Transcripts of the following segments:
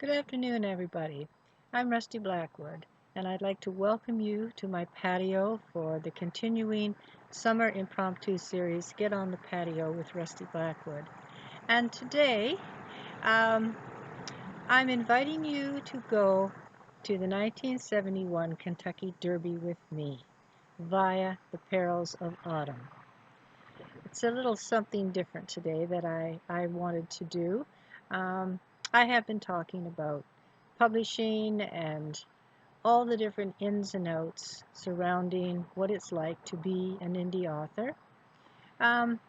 Good afternoon, everybody. I'm Rusty Blackwood, and I'd like to welcome you to my patio for the continuing summer impromptu series, Get on the Patio with Rusty Blackwood. And today, um, I'm inviting you to go to the 1971 Kentucky Derby with me via the perils of autumn. It's a little something different today that I wanted to do. Um, I have been talking about publishing and all the different ins and outs surrounding what it's like to be an indie author. Um,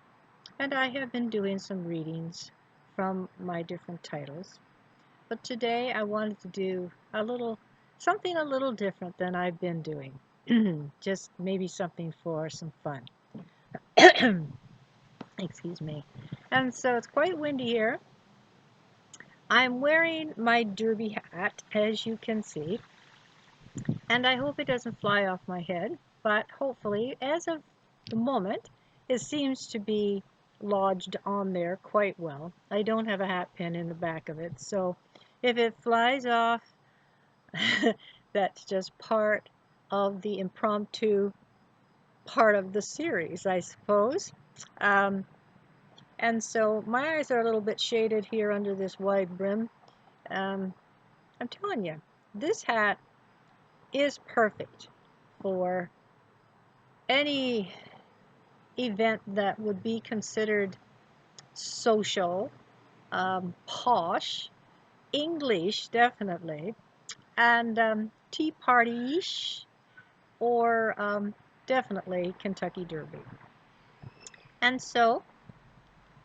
and I have been doing some readings from my different titles. But today I wanted to do something a little different than I've been doing. Just maybe something for some fun. Excuse me. And so it's quite windy here. I'm wearing my derby hat, as you can see, and I hope it doesn't fly off my head, but hopefully, as of the moment, it seems to be lodged on there quite well. I don't have a hat pin in the back of it, so if it flies off, that's just part of the impromptu part of the series, I suppose. Um, and so my eyes are a little bit shaded here under this wide brim. Um, I'm telling you, this hat is perfect for any event that would be considered social, posh, English definitely, and tea party-ish, or definitely Kentucky Derby. And so,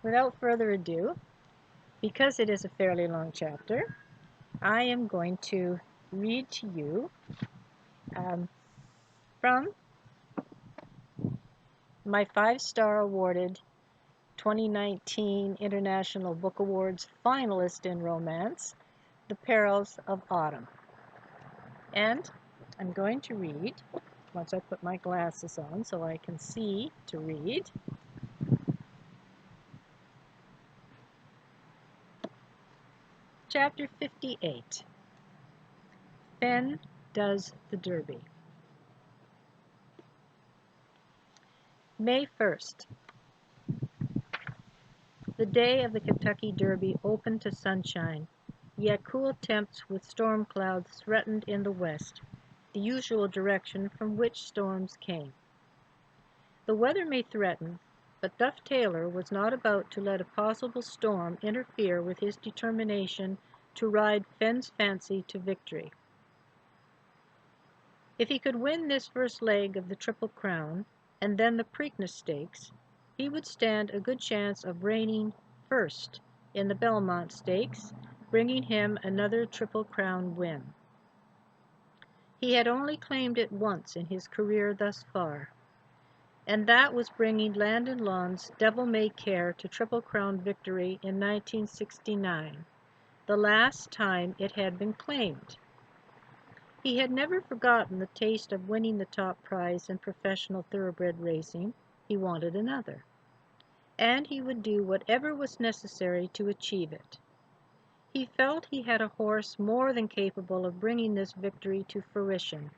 without further ado, because it is a fairly long chapter, I am going to read to you from my 5-star awarded 2019 International Book Awards finalist in romance, The Perils of Autumn. And I'm going to read, once I put my glasses on so I can see to read, Chapter 58, Finn Does the Derby. May 1st. The day of the Kentucky Derby opened to sunshine, yet cool temps with storm clouds threatened in the west, the usual direction from which storms came. The weather may threaten, but Duff Taylor was not about to let a possible storm interfere with his determination to ride Finn's Fancy to victory. If he could win this first leg of the Triple Crown, and then the Preakness Stakes, he would stand a good chance of reigning first in the Belmont Stakes, bringing him another Triple Crown win. He had only claimed it once in his career thus far, and that was bringing Landon Lawn's Devil May Care to Triple Crown victory in 1969, the last time it had been claimed. He had never forgotten the taste of winning the top prize in professional thoroughbred racing. He wanted another, and he would do whatever was necessary to achieve it. He felt he had a horse more than capable of bringing this victory to fruition,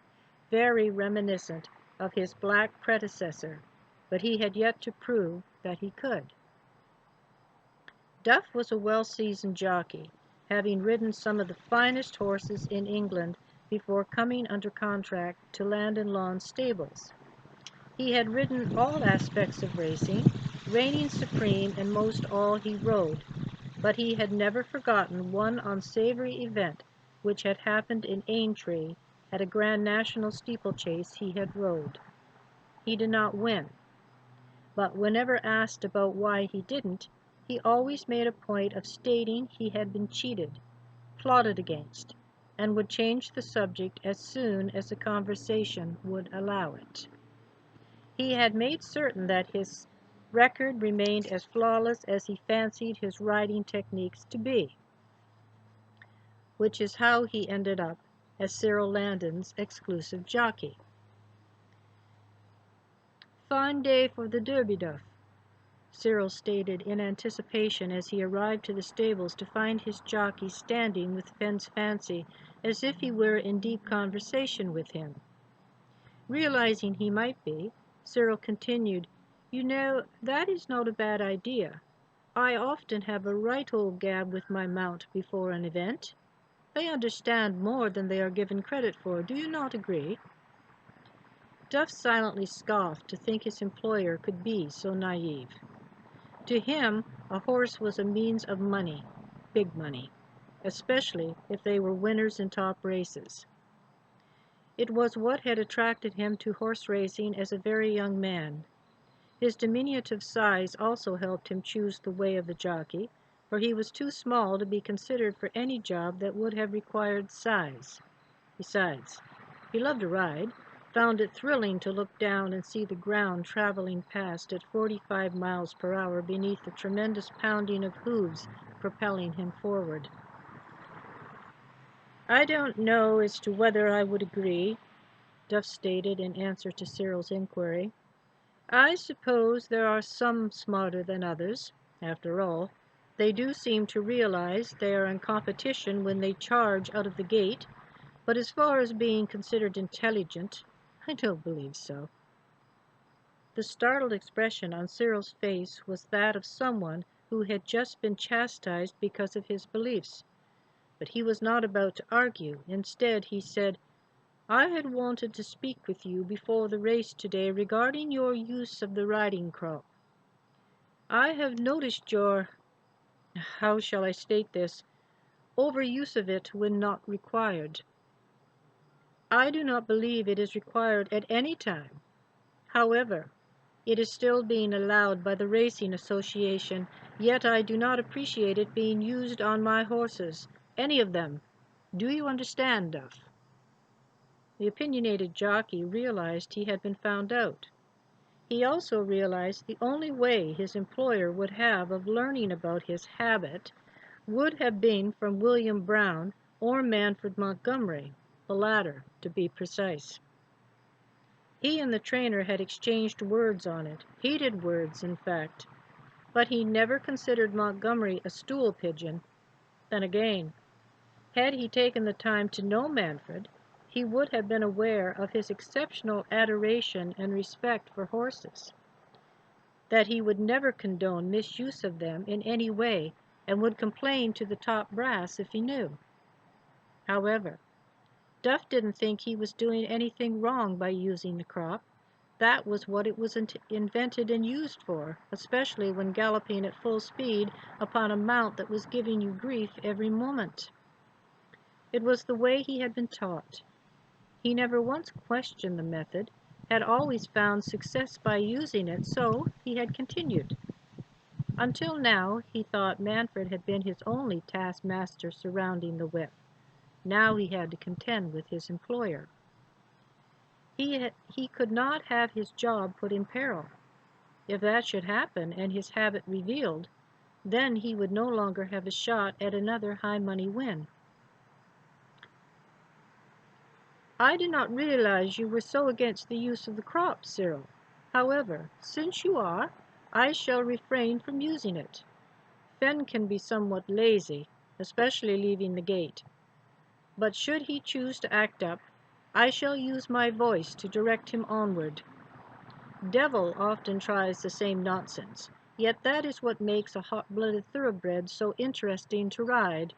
very reminiscent of his black predecessor, but he had yet to prove that he could. Duff was a well-seasoned jockey, having ridden some of the finest horses in England before coming under contract to Landon Lawn's stables. He had ridden all aspects of racing, reigning supreme in most all he rode, but he had never forgotten one unsavory event which had happened in Aintree at a Grand National steeplechase he had rode. He did not win, but whenever asked about why he didn't, he always made a point of stating he had been cheated, plotted against, and would change the subject as soon as the conversation would allow it. He had made certain that his record remained as flawless as he fancied his riding techniques to be, which is how he ended up as Cyril Landon's exclusive jockey. "Fine day for the Derby, Duff," Cyril stated in anticipation as he arrived to the stables to find his jockey standing with Fenn's Fancy, as if he were in deep conversation with him. Realizing he might be, Cyril continued, "You know, that is not a bad idea. I often have a right old gab with my mount before an event. They understand more than they are given credit for. Do you not agree?" Duff silently scoffed to think his employer could be so naive. To him, a horse was a means of money, big money, especially if they were winners in top races. It was what had attracted him to horse racing as a very young man. His diminutive size also helped him choose the way of the jockey, for he was too small to be considered for any job that would have required size. Besides, he loved to ride, found it thrilling to look down and see the ground traveling past at 45 miles per hour beneath the tremendous pounding of hooves propelling him forward. "I don't know as to whether I would agree," Duff stated in answer to Cyril's inquiry. "I suppose there are some smarter than others. After all, they do seem to realize they are in competition when they charge out of the gate, but as far as being considered intelligent, I don't believe so." The startled expression on Cyril's face was that of someone who had just been chastised because of his beliefs. But he was not about to argue. Instead, he said, "I had wanted to speak with you before the race today regarding your use of the riding crop. I have noticed your, how shall I state this, overuse of it when not required. I do not believe it is required at any time. However, it is still being allowed by the Racing Association, yet I do not appreciate it being used on my horses, any of them. Do you understand, Duff?" The opinionated jockey realized he had been found out. He also realized the only way his employer would have of learning about his habit would have been from William Brown or Manfred Montgomery, the latter, to be precise. He and the trainer had exchanged words on it, heated words, in fact, but he never considered Montgomery a stool pigeon. Then again, had he taken the time to know Manfred, he would have been aware of his exceptional adoration and respect for horses, that he would never condone misuse of them in any way, and would complain to the top brass if he knew. However, Duff didn't think he was doing anything wrong by using the crop. That was what it was invented and used for, especially when galloping at full speed upon a mount that was giving you grief every moment. It was the way he had been taught. He never once questioned the method, had always found success by using it, so he had continued. Until now, he thought Manfred had been his only taskmaster surrounding the whip. Now he had to contend with his employer. He could not have his job put in peril. If that should happen and his habit revealed, then he would no longer have a shot at another high-money win. "I did not realize you were so against the use of the crop, Cyril. However, since you are, I shall refrain from using it. Fenn can be somewhat lazy, especially leaving the gate. But should he choose to act up, I shall use my voice to direct him onward. Devil often tries the same nonsense, yet that is what makes a hot-blooded thoroughbred so interesting to ride.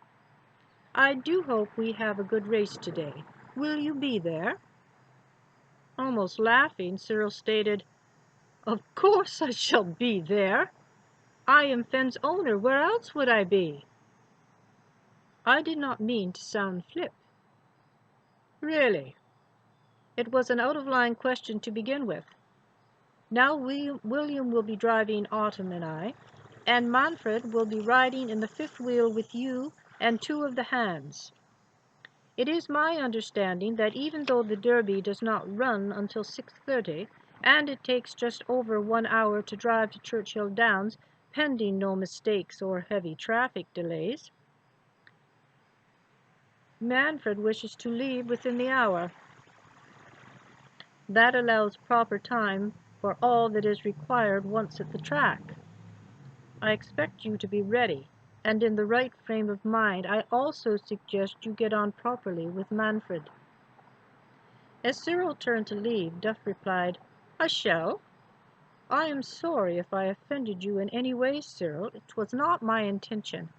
I do hope we have a good race today. Will you be there?" Almost laughing, Cyril stated, "Of course I shall be there. I am Fenn's owner. Where else would I be?" I did not mean to sound flip. Really, it was an out-of-line question to begin with. Now William will be driving Autumn and I, and Manfred will be riding in the fifth wheel with you and two of the hands. It is my understanding that even though the Derby does not run until 6:30, and it takes just over 1 hour to drive to Churchill Downs, pending no mistakes or heavy traffic delays, Manfred wishes to leave within the hour. That allows proper time for all that is required once at the track. I expect you to be ready, and in the right frame of mind. I also suggest you get on properly with Manfred." As Cyril turned to leave, Duff replied, "I shall. I am sorry if I offended you in any way, Cyril. It was not my intention.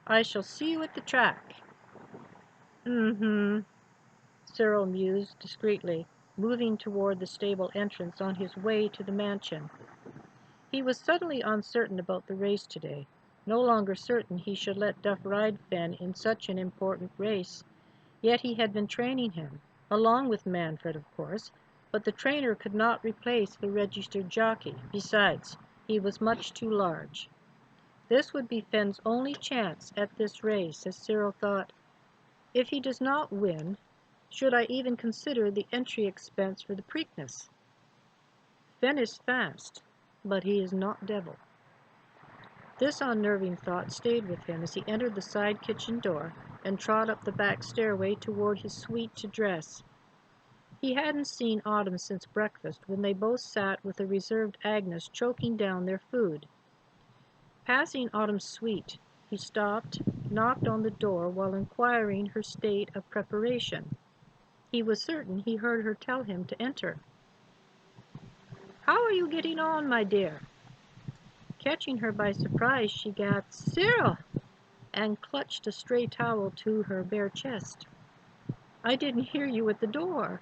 I shall see you at the track." "Mm-hmm," Cyril mused discreetly, moving toward the stable entrance on his way to the mansion. He was suddenly uncertain about the race today, no longer certain he should let Duff ride Finn in such an important race. Yet he had been training him, along with Manfred, of course, but the trainer could not replace the registered jockey. Besides, he was much too large. This would be Finn's only chance at this race, as Cyril thought. If he does not win, should I even consider the entry expense for the Preakness? Finn is fast, but he is not Devil. This unnerving thought stayed with him as he entered the side kitchen door and trod up the back stairway toward his suite to dress. He hadn't seen Autumn since breakfast, when they both sat with a reserved Agnes choking down their food. Passing Autumn's suite, he stopped, knocked on the door while inquiring her state of preparation. He was certain he heard her tell him to enter. "How are you getting on, my dear?" Catching her by surprise, she gasped, "Cyril!" and clutched a stray towel to her bare chest. "I didn't hear you at the door."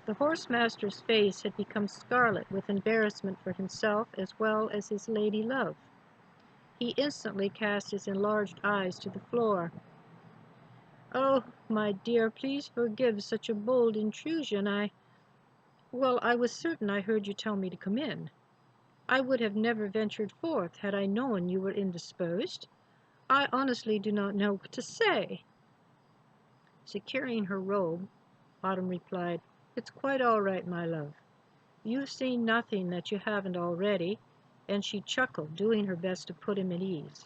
The horsemaster's face had become scarlet with embarrassment for himself as well as his lady love. He instantly cast his enlarged eyes to the floor. "Oh, my dear, please forgive such a bold intrusion. Well, I was certain I heard you tell me to come in. I would have never ventured forth had I known you were indisposed. I honestly do not know what to say." Securing her robe, Autumn replied, "It's quite all right, my love. You've seen nothing that you haven't already," and she chuckled, doing her best to put him at ease.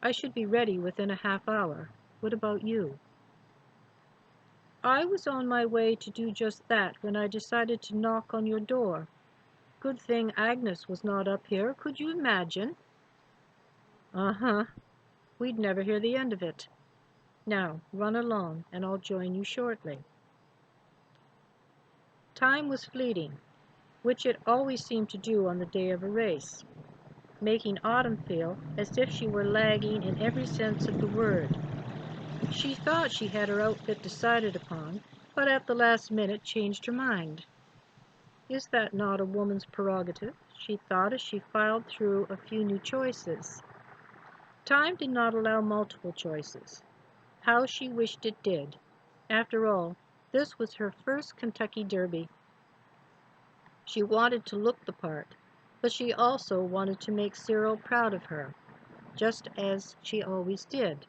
"I should be ready within a half hour. What about you?" "I was on my way to do just that when I decided to knock on your door. Good thing Agnes was not up here. Could you imagine?" "Uh-huh. We'd never hear the end of it. Now, run along, and I'll join you shortly." Time was fleeting, which it always seemed to do on the day of a race, making Autumn feel as if she were lagging in every sense of the word. She thought she had her outfit decided upon, but at the last minute changed her mind. Is that not a woman's prerogative? She thought as she filed through a few new choices. Time did not allow multiple choices. How she wished it did. After all, this was her first Kentucky Derby. She wanted to look the part, but she also wanted to make Cyril proud of her, just as she always did.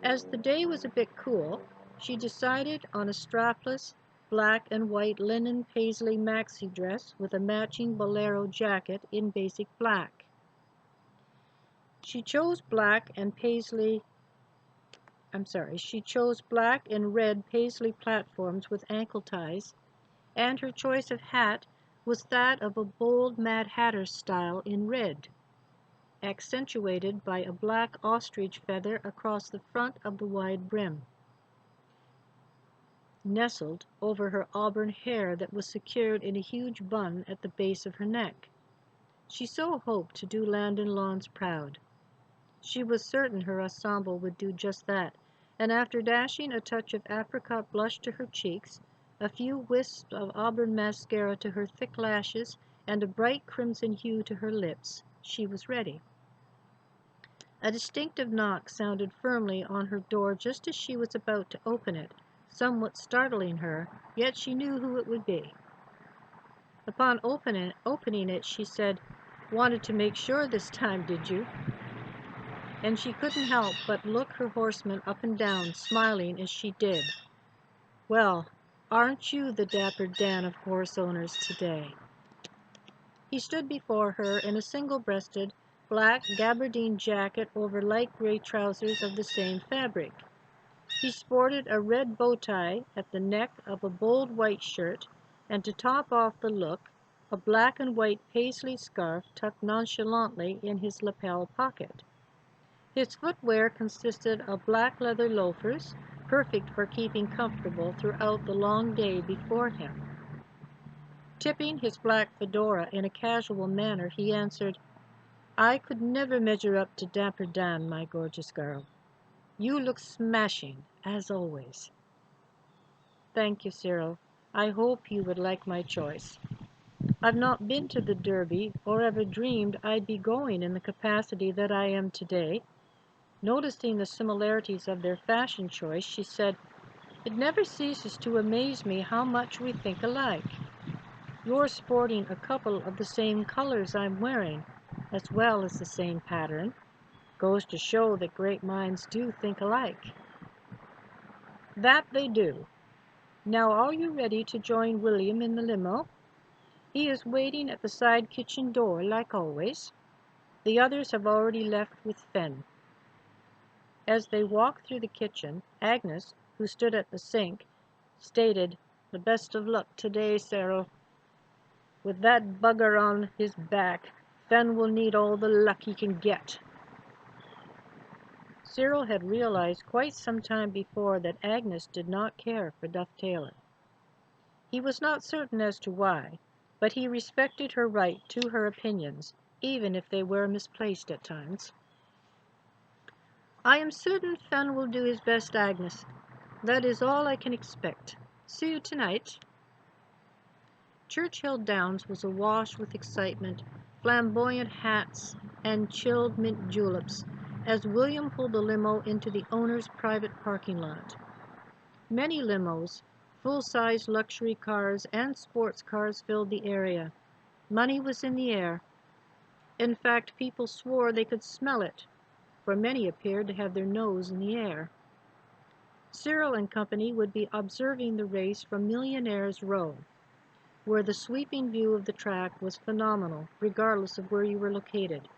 As the day was a bit cool, she decided on a strapless black and white linen paisley maxi dress with a matching bolero jacket in basic black. She chose black and red paisley platforms with ankle ties, and her choice of hat was that of a bold Mad Hatter style in red, accentuated by a black ostrich feather across the front of the wide brim, nestled over her auburn hair that was secured in a huge bun at the base of her neck. She so hoped to do Landon Lawns proud. She was certain her ensemble would do just that, and after dashing a touch of apricot blush to her cheeks, a few wisps of auburn mascara to her thick lashes, and a bright crimson hue to her lips, she was ready. A distinctive knock sounded firmly on her door just as she was about to open it, somewhat startling her, yet she knew who it would be. Upon opening it, she said, "Wanted to make sure this time, did you?" And she couldn't help but look her horseman up and down, smiling as she did. "Well, aren't you the dapper Dan of horse owners today?" He stood before her in a single-breasted, black gabardine jacket over light gray trousers of the same fabric. He sported a red bow tie at the neck of a bold white shirt, and to top off the look, a black and white paisley scarf tucked nonchalantly in his lapel pocket. His footwear consisted of black leather loafers, perfect for keeping comfortable throughout the long day before him. Tipping his black fedora in a casual manner, he answered, "I could never measure up to Dapper Dan, my gorgeous girl. You look smashing, as always." "Thank you, Cyril. I hope you would like my choice. I've not been to the Derby or ever dreamed I'd be going in the capacity that I am today." Noticing the similarities of their fashion choice, she said, "It never ceases to amaze me how much we think alike. You're sporting a couple of the same colors I'm wearing, as well as the same pattern. Goes to show that great minds do think alike." "That they do. Now are you ready to join William in the limo? He is waiting at the side kitchen door, like always. The others have already left with Fen." As they walked through the kitchen, Agnes, who stood at the sink, stated, "The best of luck today, Cyril. With that bugger on his back, Fen will need all the luck he can get." Cyril had realized quite some time before that Agnes did not care for Duff Taylor. He was not certain as to why, but he respected her right to her opinions, even if they were misplaced at times. "I am certain Fen will do his best, Agnes. That is all I can expect. See you tonight." Churchill Downs was awash with excitement, flamboyant hats, and chilled mint juleps as William pulled the limo into the owner's private parking lot. Many limos, full-size luxury cars, and sports cars filled the area. Money was in the air. In fact, people swore they could smell it, for many appeared to have their nose in the air. Cyril and company would be observing the race from Millionaire's Row, where the sweeping view of the track was phenomenal, regardless of where you were located.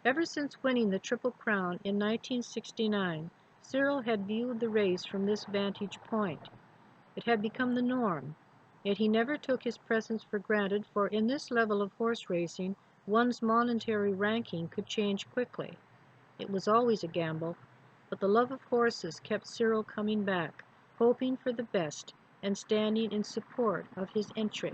Ever since winning the Triple Crown in 1969, Cyril had viewed the race from this vantage point. It had become the norm, yet he never took his presence for granted, for in this level of horse racing, one's monetary ranking could change quickly. It was always a gamble, but the love of horses kept Cyril coming back, hoping for the best, and standing in support of his entry.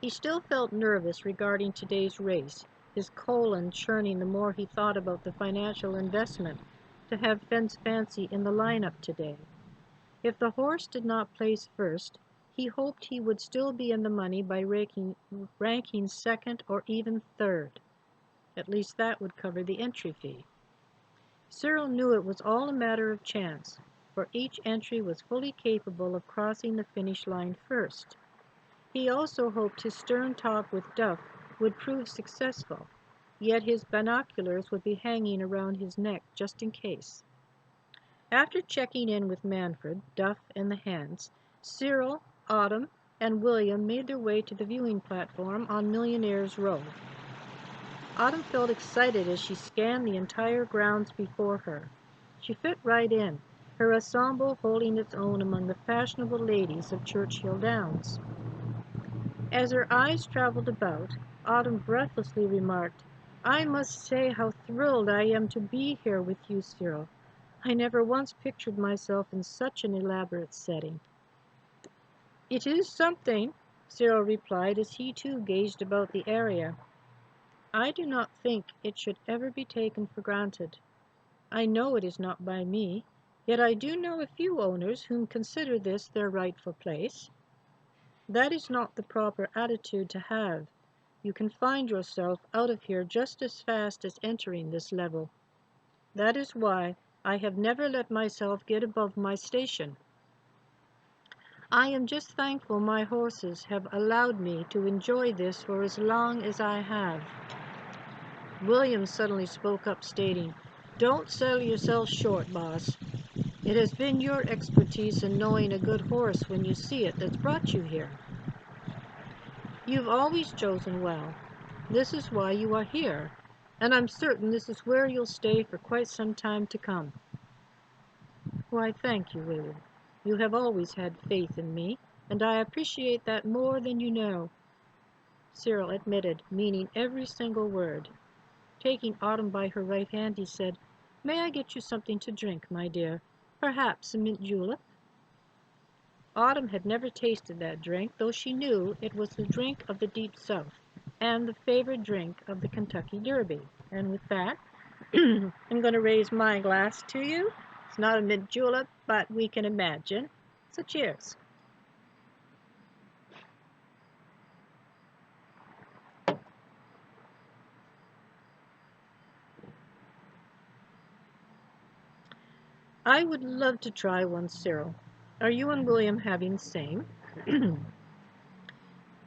He still felt nervous regarding today's race, his colon churning the more he thought about the financial investment to have Fen's Fancy in the lineup today. If the horse did not place first, he hoped he would still be in the money by ranking second or even third. At least that would cover the entry fee. Cyril knew it was all a matter of chance, for each entry was fully capable of crossing the finish line first. He also hoped his stern talk with Duff would prove successful, yet his binoculars would be hanging around his neck just in case. After checking in with Manfred, Duff, and the hands, Cyril, Autumn, and William made their way to the viewing platform on Millionaire's Row. Autumn felt excited as she scanned the entire grounds before her. She fit right in, her ensemble holding its own among the fashionable ladies of Churchill Downs. As her eyes traveled about, Autumn breathlessly remarked, "I must say how thrilled I am to be here with you, Cyril. I never once pictured myself in such an elaborate setting." "It is something," Cyril replied as he too gazed about the area. "I do not think it should ever be taken for granted. I know it is not by me, yet I do know a few owners whom consider this their rightful place. That is not the proper attitude to have. You can find yourself out of here just as fast as entering this level. That is why I have never let myself get above my station. I am just thankful my horses have allowed me to enjoy this for as long as I have." William suddenly spoke up, stating, "Don't sell yourself short, boss. It has been your expertise in knowing a good horse when you see it that's brought you here. You've always chosen well. This is why you are here, and I'm certain this is where you'll stay for quite some time to come." "Why, thank you, William. You have always had faith in me. and I appreciate that more than you know," Cyril admitted, meaning every single word. Taking Autumn by her right hand, he said, "May I get you something to drink, my dear? Perhaps a mint julep?" Autumn had never tasted that drink, though she knew it was the drink of the Deep South and the favorite drink of the Kentucky Derby. And with that, I'm going to raise my glass to you. It's not a mint julep, but we can imagine. So cheers. I would love to try one, Cyril. Are you and William having the same?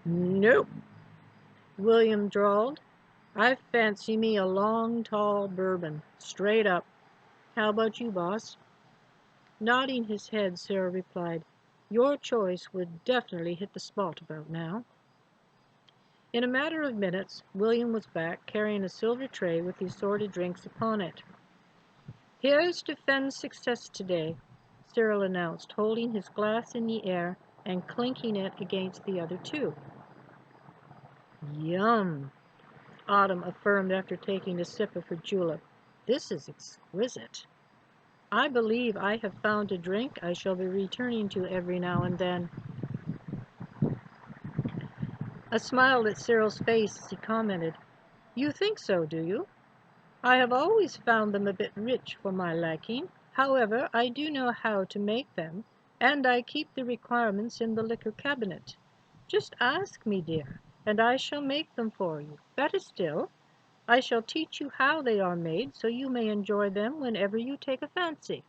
Nope, William drawled. I fancy me a long, tall bourbon, straight up. How about you, boss? Nodding his head, Cyril replied, "Your choice would definitely hit the spot about now." In a matter of minutes, William was back, carrying a silver tray with the assorted drinks upon it. "Here's to Fenn's success today," Cyril announced, holding his glass in the air and clinking it against the other two. "Yum," Autumn affirmed after taking a sip of her julep. "This is exquisite. I believe I have found a drink I shall be returning to every now and then." A smile lit Cyril's face as he commented, "You think so, do you? I have always found them a bit rich for my liking. However, I do know how to make them, and I keep the requirements in the liquor cabinet. Just ask me, dear, and I shall make them for you. Better still, I shall teach you how they are made so you may enjoy them whenever you take a fancy."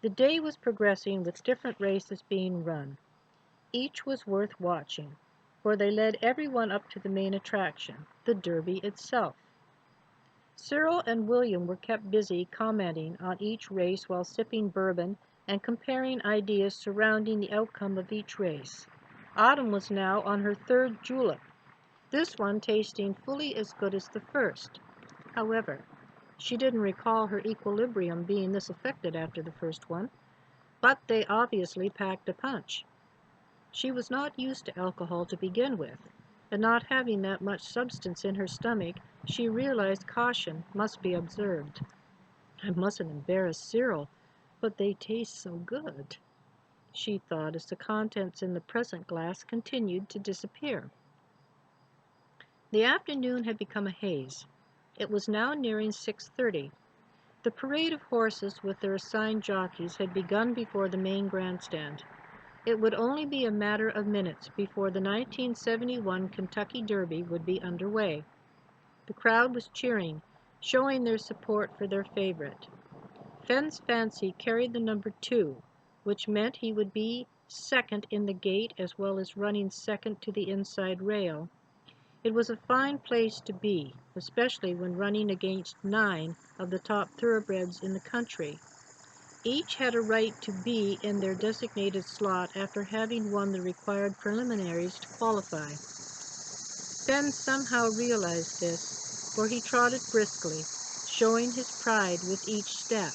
The day was progressing with different races being run. Each was worth watching, for they led everyone up to the main attraction, the Derby itself. Cyril and William were kept busy commenting on each race while sipping bourbon and comparing ideas surrounding the outcome of each race. Autumn was now on her third julep, this one tasting fully as good as the first. However, she didn't recall her equilibrium being this affected after the first one, but they obviously packed a punch. She was not used to alcohol to begin with, and not having that much substance in her stomach, she realized caution must be observed. "I mustn't embarrass Cyril, but they taste so good," she thought as the contents in the present glass continued to disappear. The afternoon had become a haze. It was now nearing 6:30. The parade of horses with their assigned jockeys had begun before the main grandstand. It would only be a matter of minutes before the 1971 Kentucky Derby would be underway. The crowd was cheering, showing their support for their favorite. Fenn's fancy carried the number 2, which meant he would be second in the gate as well as running second to the inside rail. It was a fine place to be, especially when running against 9 of the top thoroughbreds in the country. Each had a right to be in their designated slot after having won the required preliminaries to qualify. Fenn somehow realized this, for he trotted briskly, showing his pride with each step.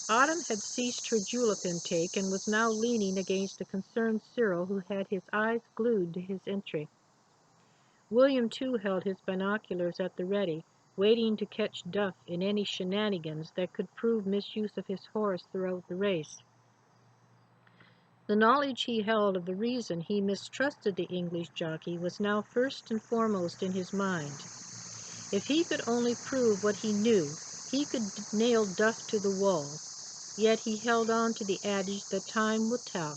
Autumn had ceased her julep intake and was now leaning against a concerned Cyril who had his eyes glued to his entry. William too held his binoculars at the ready, waiting to catch Duff in any shenanigans that could prove misuse of his horse throughout the race. The knowledge he held of the reason he mistrusted the English jockey was now first and foremost in his mind. If he could only prove what he knew, he could nail Duff to the wall, yet he held on to the adage that time would tell.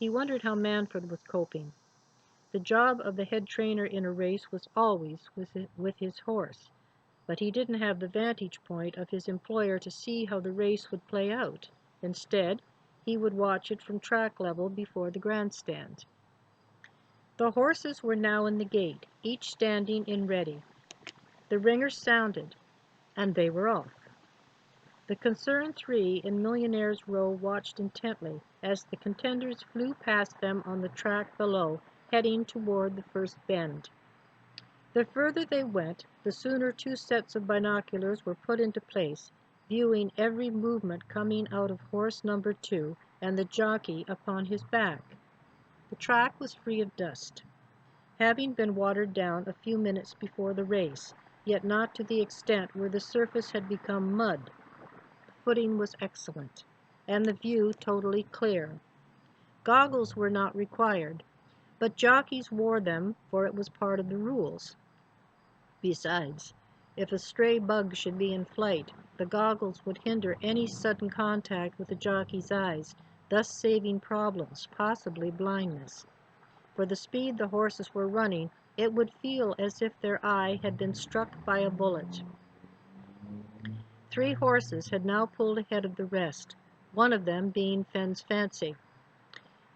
He wondered how Manfred was coping. The job of the head trainer in a race was always with his horse, but he didn't have the vantage point of his employer to see how the race would play out. Instead, he would watch it from track level before the grandstand. The horses were now in the gate, each standing in ready. The ringer sounded, and they were off. The concerned 3 in Millionaire's Row watched intently as the contenders flew past them on the track below, heading toward the first bend. The further they went, the sooner 2 sets of binoculars were put into place, viewing every movement coming out of horse number 2 and the jockey upon his back. The track was free of dust, having been watered down a few minutes before the race, yet not to the extent where the surface had become mud. The footing was excellent, and the view totally clear. Goggles were not required, but jockeys wore them, for it was part of the rules. Besides, if a stray bug should be in flight, the goggles would hinder any sudden contact with the jockey's eyes, thus saving problems, possibly blindness. For the speed the horses were running, it would feel as if their eye had been struck by a bullet. 3 horses had now pulled ahead of the rest, one of them being Fenn's Fancy.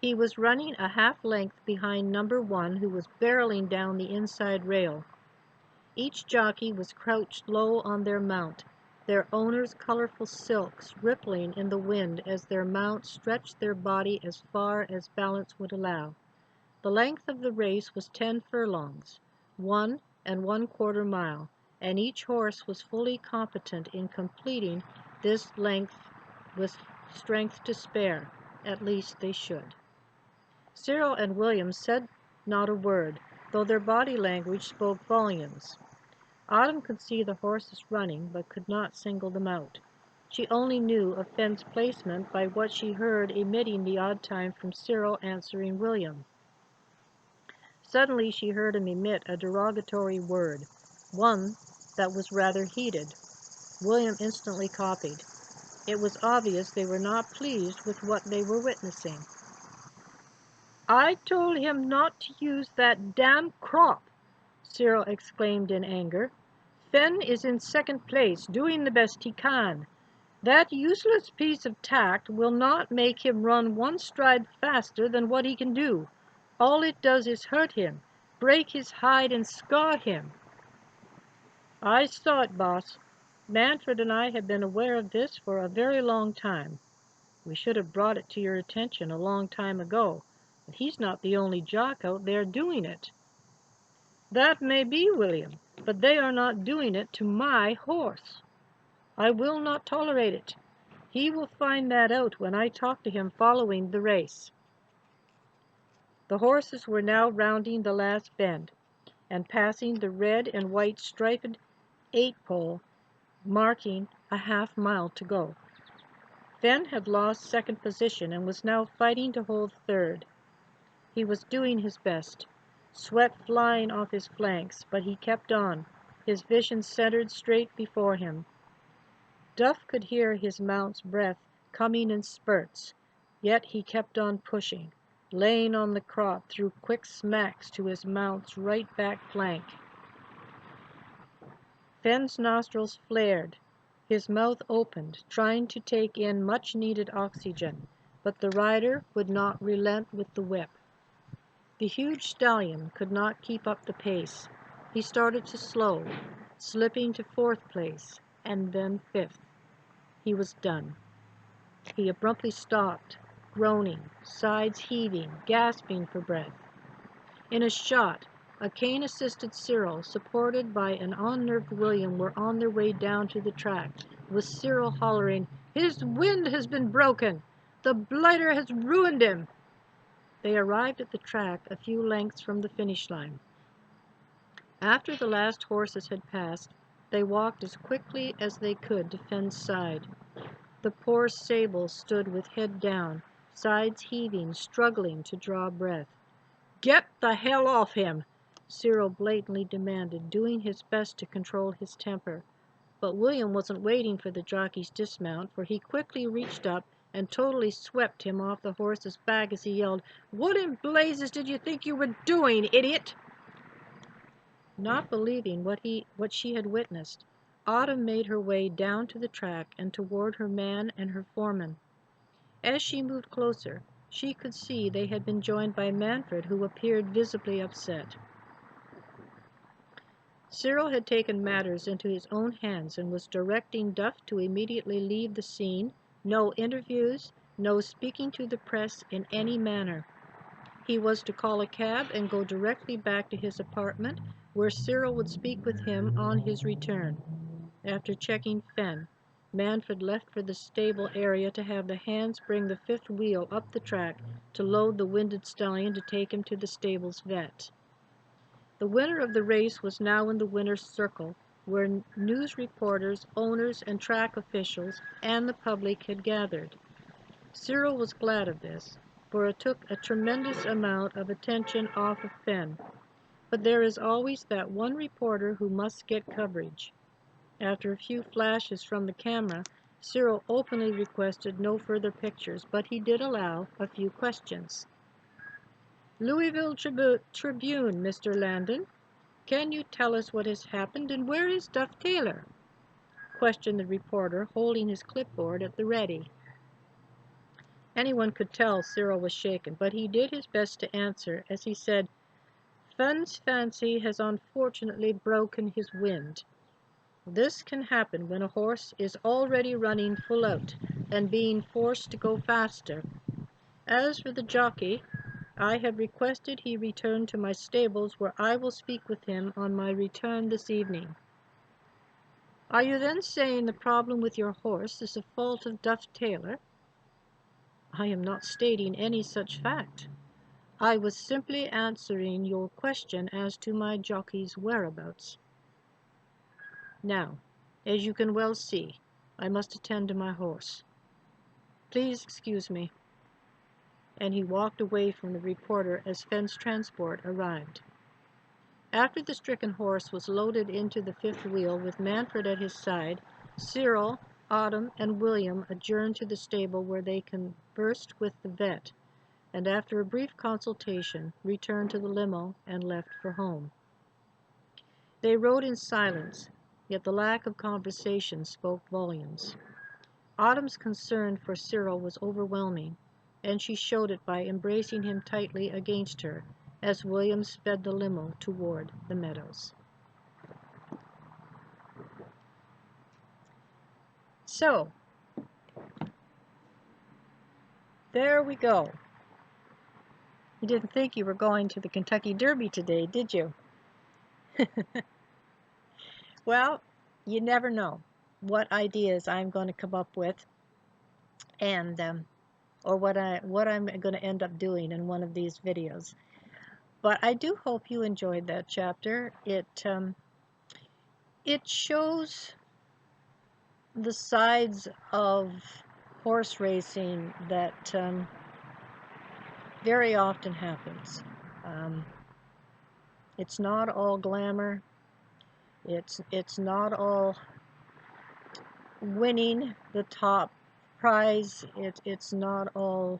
He was running a half length behind number 1, who was barreling down the inside rail. Each jockey was crouched low on their mount, their owners' colorful silks rippling in the wind as their mounts stretched their body as far as balance would allow. The length of the race was 10 furlongs, 1¼ mile, and each horse was fully competent in completing this length with strength to spare. At least they should. Cyril and William said not a word, though their body language spoke volumes. Autumn could see the horses running, but could not single them out. She only knew of Fenn's placement by what she heard emitting the odd time from Cyril answering William. Suddenly she heard him emit a derogatory word, one that was rather heated. William instantly copied. It was obvious they were not pleased with what they were witnessing. "I told him not to use that damn crop," Cyril exclaimed in anger. "Fenn is in second place, doing the best he can. That useless piece of tact will not make him run one stride faster than what he can do. All it does is hurt him, break his hide and scar him." "I saw it, boss. Manfred and I have been aware of this for a very long time. We should have brought it to your attention a long time ago, but he's not the only jock out there doing it." "That may be, William, but they are not doing it to my horse. I will not tolerate it. He will find that out when I talk to him following the race." The horses were now rounding the last bend, and passing the red and white striped 8-pole, marking a half-mile to go. Fenn had lost second position and was now fighting to hold third. He was doing his best, sweat flying off his flanks, but he kept on, his vision centered straight before him. Duff could hear his mount's breath coming in spurts, yet he kept on pushing, laying on the crop through quick smacks to his mount's right back flank. Fenn's nostrils flared, his mouth opened, trying to take in much-needed oxygen, but the rider would not relent with the whip. The huge stallion could not keep up the pace. He started to slow, slipping to 4th place, and then 5th. He was done. He abruptly stopped, groaning, sides heaving, gasping for breath. In a shot, a cane-assisted Cyril, supported by an unnerved William, were on their way down to the track, with Cyril hollering, "His wind has been broken! The blighter has ruined him!" They arrived at the track a few lengths from the finish line. After the last horses had passed, they walked as quickly as they could to Fenn's side. The poor sable stood with head down, sides heaving, struggling to draw breath. "Get the hell off him!" Cyril blatantly demanded, doing his best to control his temper. But William wasn't waiting for the jockey's dismount, for he quickly reached up and totally swept him off the horse's back as he yelled, "What in blazes did you think you were doing, idiot?" Not believing what she had witnessed, Autumn made her way down to the track and toward her man and her foreman. As she moved closer, she could see they had been joined by Manfred, who appeared visibly upset. Cyril had taken matters into his own hands and was directing Duff to immediately leave the scene, no interviews, no speaking to the press in any manner. He was to call a cab and go directly back to his apartment, where Cyril would speak with him on his return, after checking Fenn, Manfred left for the stable area to have the hands bring the fifth wheel up the track to load the winded stallion to take him to the stable's vet. The winner of the race was now in the winner's circle, where news reporters, owners, and track officials and the public had gathered. Cyril was glad of this, for it took a tremendous amount of attention off of Fenn. But there is always that one reporter who must get coverage. After a few flashes from the camera, Cyril openly requested no further pictures, but he did allow a few questions. Louisville Tribune, Mr. Landon. Can you tell us what has happened, and where is Duff Taylor? Questioned the reporter, holding his clipboard at the ready. Anyone could tell Cyril was shaken, but he did his best to answer as he said, Fenn's fancy has unfortunately broken his wind. This can happen when a horse is already running full out and being forced to go faster. As for the jockey, I have requested he return to my stables, where I will speak with him on my return this evening. Are you then saying the problem with your horse is the fault of Duff Taylor? I am not stating any such fact. I was simply answering your question as to my jockey's whereabouts. Now, as you can well see, I must attend to my horse. Please excuse me. And he walked away from the reporter as Fenn's transport arrived. After the stricken horse was loaded into the fifth wheel with Manfred at his side, Cyril, Autumn, and William adjourned to the stable where they conversed with the vet, and after a brief consultation, returned to the limo and left for home. They rode in silence, yet the lack of conversation spoke volumes. Autumn's concern for Cyril was overwhelming, and she showed it by embracing him tightly against her as William sped the limo toward the meadows. So, there we go. You didn't think you were going to the Kentucky Derby today, did you? Well, you never know what ideas I'm going to come up with, and or what I'm going to end up doing in one of these videos. But I do hope you enjoyed that chapter. It shows the sides of horse racing that very often happens. It's not all glamour. It's not all winning the top prize. It's not all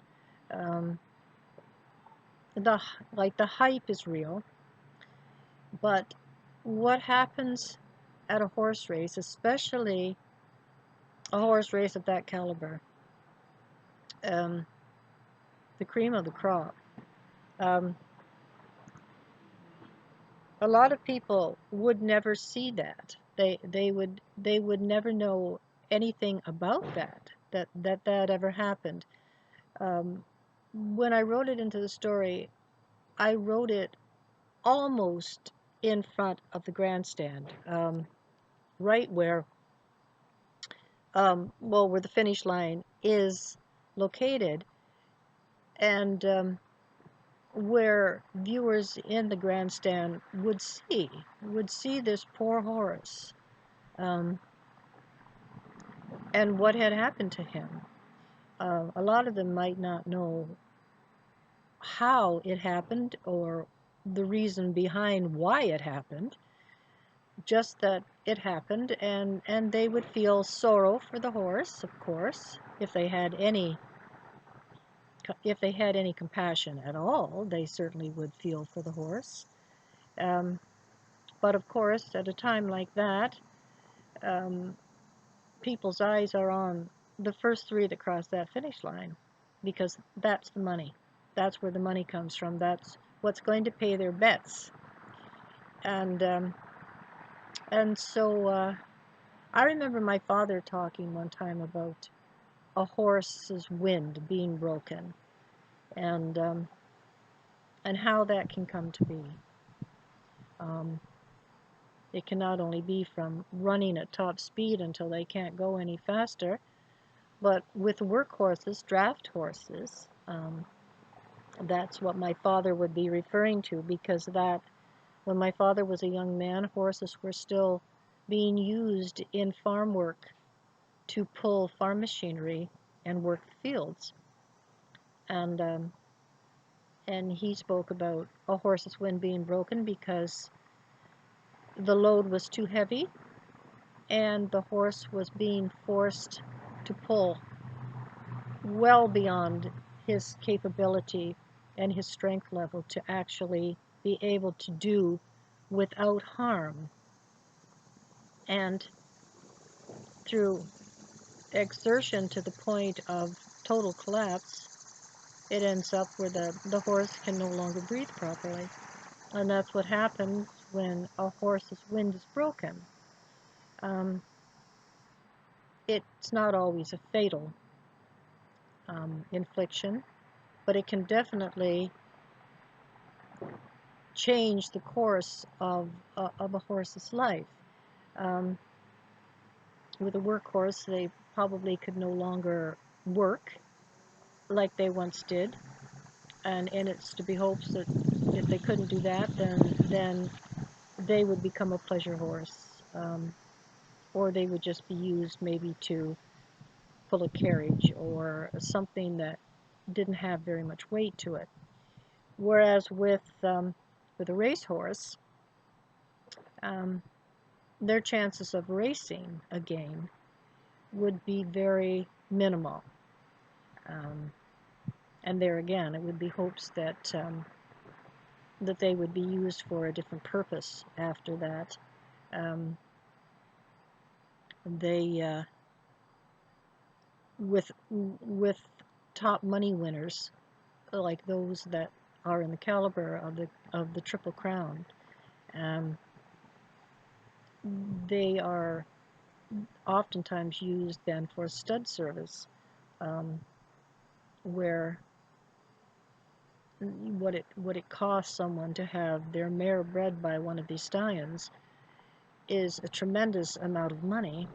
the hype is real, but what happens at a horse race, especially a horse race of that caliber, the cream of the crop. A lot of people would never see that. They would never know anything about that ever happened. When I wrote it into the story, I wrote it almost in front of the grandstand, right where where the finish line is located, and where viewers in the grandstand would see this poor horse, and what had happened to him. A lot of them might not know how it happened or the reason behind why it happened, just that it happened, and they would feel sorrow for the horse, of course, if they had any compassion at all. They certainly would feel for the horse. But of course, at a time like that, people's eyes are on the first three that cross that finish line, because that's the money. That's where the money comes from. That's what's going to pay their bets. And so I remember my father talking one time about a horse's wind being broken, and how that can come to be. It can not only be from running at top speed until they can't go any faster, but with workhorses, draft horses, that's what my father would be referring to, because that when my father was a young man, horses were still being used in farm work to pull farm machinery and work the fields. And he spoke about a horse's wind being broken because the load was too heavy and the horse was being forced to pull well beyond his capability and his strength level to actually be able to do without harm. And through exertion to the point of total collapse, it ends up where the horse can no longer breathe properly. And that's what happens when a horse's wind is broken. It's not always a fatal infliction, but it can definitely change the course of a horse's life. With a workhorse, they probably could no longer work like they once did, and it's to be hoped that if they couldn't do that, then they would become a pleasure horse, or they would just be used maybe to pull a carriage or something that didn't have very much weight to it. Whereas with a racehorse, their chances of racing again would be very minimal. And there again, it would be hopes that that they would be used for a different purpose after that. They with top money winners like those that are in the caliber of the Triple Crown, they are oftentimes used then for stud service, where what it costs someone to have their mare bred by one of these stallions is a tremendous amount of money.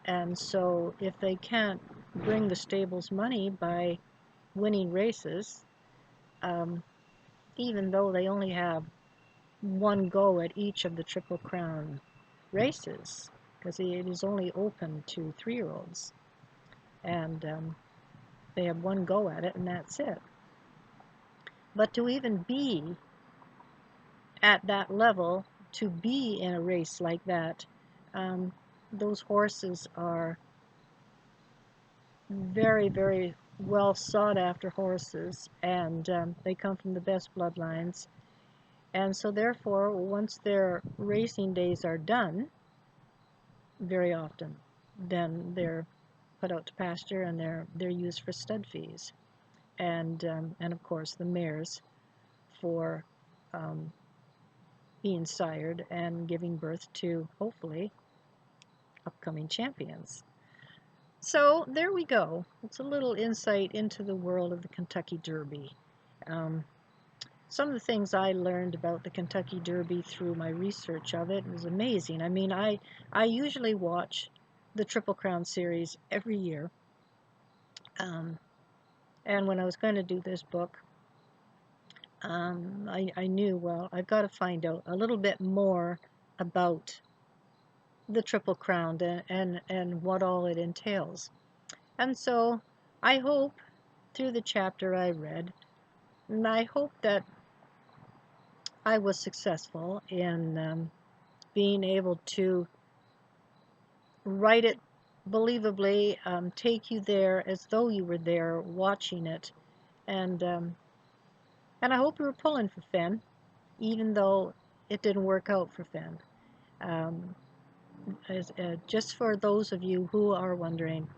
And so if they can't bring the stables money by winning races, even though they only have one go at each of the Triple Crown races, because it is only open to 3-year-olds, and they have one go at it and that's it. But to even be at that level, to be in a race like that, those horses are very, very well sought after horses, and they come from the best bloodlines. And so therefore, once their racing days are done, very often, then they're put out to pasture and they're used for stud fees, and of course the mares for being sired and giving birth to hopefully upcoming champions. So there we go. It's a little insight into the world of the Kentucky Derby. Some of the things I learned about the Kentucky Derby through my research of it was amazing. I mean, I usually watch the Triple Crown series every year. And when I was going to do this book, I knew, well, I've got to find out a little bit more about the Triple Crown and what all it entails. And so I hope through the chapter I read, and I hope that I was successful in being able to write it believably, take you there as though you were there watching it, and I hope you were pulling for Finn, even though it didn't work out for Finn. Just for those of you who are wondering,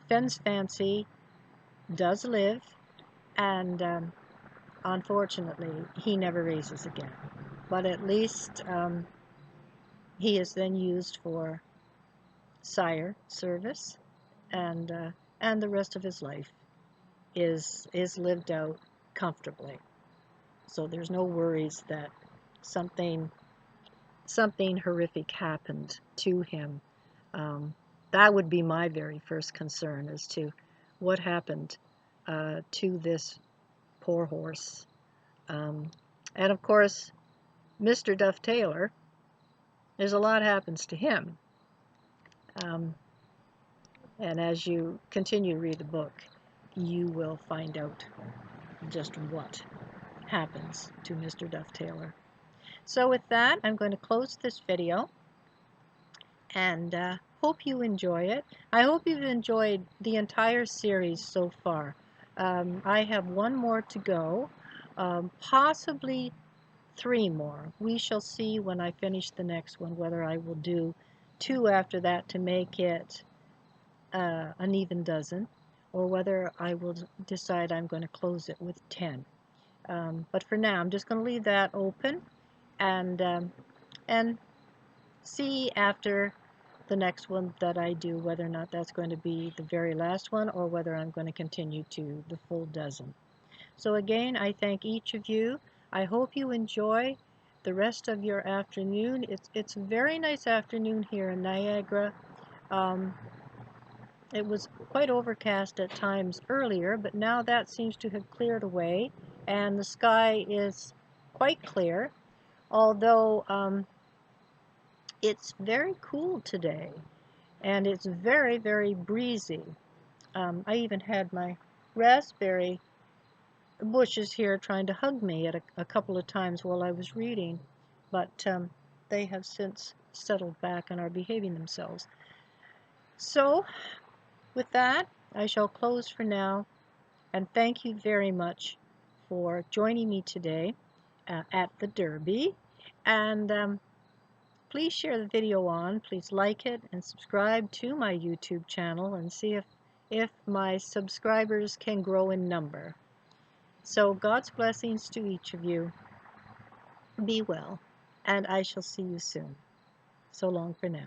Finn's fancy does live, and unfortunately, he never races again. But at least he is then used for sire service, and the rest of his life is lived out comfortably. So there's no worries that something something horrific happened to him. That would be my very first concern as to what happened to this poor horse. And of course, Mr. Duff Taylor, there's a lot happens to him. And as you continue to read the book, you will find out just what happens to Mr. Duff Taylor. So with that, I'm going to close this video and hope you enjoy it. I hope you've enjoyed the entire series so far. I have one more to go, possibly 3 more. We shall see when I finish the next one whether I will do 2 after that to make it an even dozen, or whether I will decide I'm going to close it with 10. But for now, I'm just going to leave that open and see after the next one that I do whether or not that's going to be the very last one or whether I'm going to continue to the full dozen. So again, I thank each of you. I hope you enjoy the rest of your afternoon. It's a very nice afternoon here in Niagara. It was quite overcast at times earlier, but now that seems to have cleared away, and the sky is quite clear, although it's very cool today, and it's very, very breezy. I even had my raspberry bushes here trying to hug me at a couple of times while I was reading, but they have since settled back and are behaving themselves. So, with that, I shall close for now, and thank you very much for joining me today at the Derby. And please share the video on, please like it, and subscribe to my YouTube channel and see if my subscribers can grow in number. So God's blessings to each of you. Be well, and I shall see you soon. So long for now.